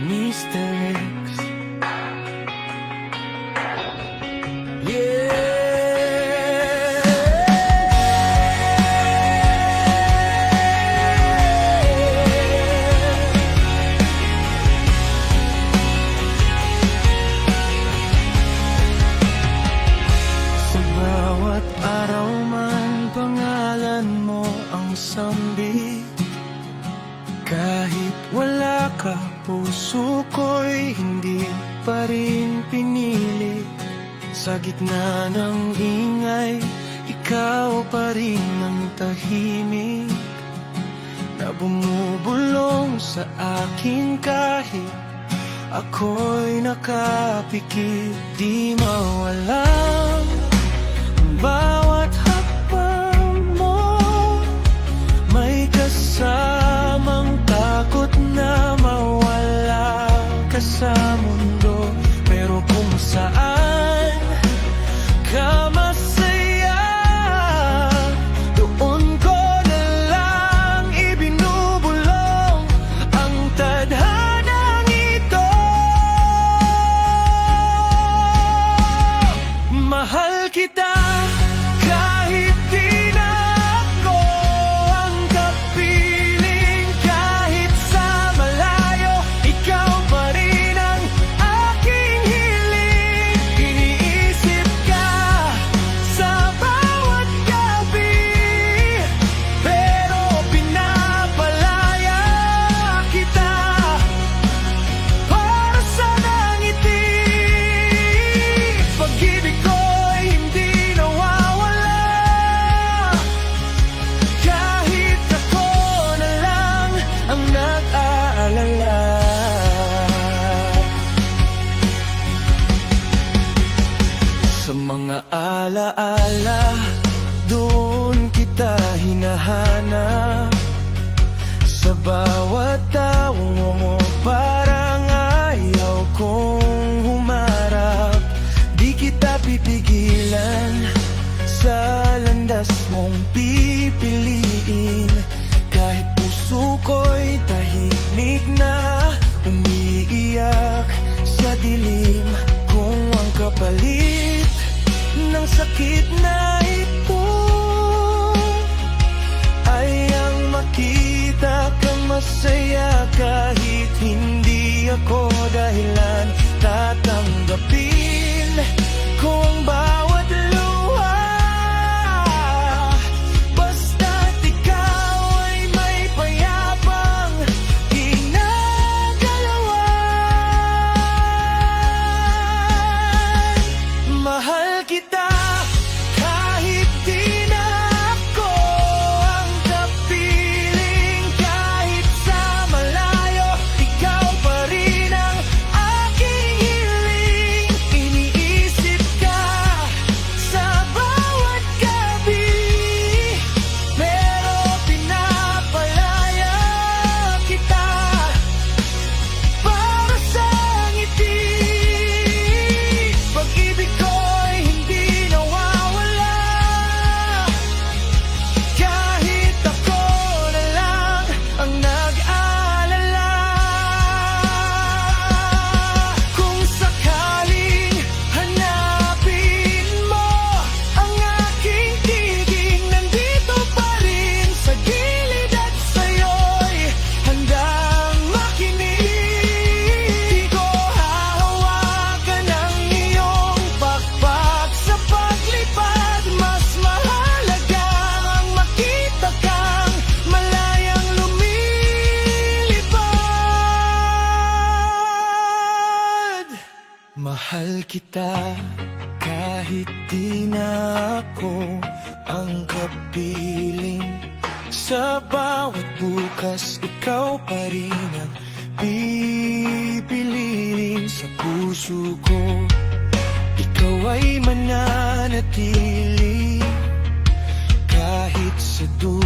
Mr. X. Yeah. Sa bawat araw man, pangalan mo ang sambit. Kahit wala ka, puso ko'y hindi pa rin pinili. Sa gitna ng ingay, ikaw pa rin ang tahimik na bumubulong sa akin kahit ako'y nakapikit. Di mawalang bawat hakbang mo, may kasamang takot na mawala ka sa mundo. Pero kung saan ka masaya, doon ko na lang ibinubulong ang tadhanang ito. Mahal kita kahit di na ako ang kapiling. Kahit sa malayo, ikaw pa rin ang aking hiling. Iniisip ka sa bawat gabi, pero pinapalaya kita para sa nangiti. Pag-ibig ko'y hindi nawawala, kahit ako na lang ang nag-aalala. Sa mga alaala, doon kita hinahanap. Sa bawat tawo mo, parang ayaw kong humarap. Di kita pipigilan sa landas mong pipiliin. Kahit puso ko'y tahimik na umiiyak sa dilim. Kung ang kapalit ng sakit na ito ay ang makita kang masaya, kahit hindi ako dahilan, tatanggapin ko ang bawat luha. Basta't ikaw ay may payapang ginagalawan. Mahal kita kahit di na ako ang kapiling. Kahit sa malayo, ikaw pa rin ang aking hiling. Iniisip ka sa bawat gabi, pero pinapalaya kita para sa ngiti. Pag-ibig ko'y hindi nawawala, kahit ako na lang ang nag-aalala. Kung sakaling hanapin mo ang aking tiging, nandito pa rin sa gilid at sa'yo'y handang makinig. Di ko hahawakan ang iyong pakpak sa paglipad. Mas mahalaga ang makita kang malayang lumilipad. Mahal kita kahit di na ako ang kapiling. Sa bawat bukas, ikaw pa rin ang pipiliin. Sa puso ko, ikaw ay mananatili kahit sa dulo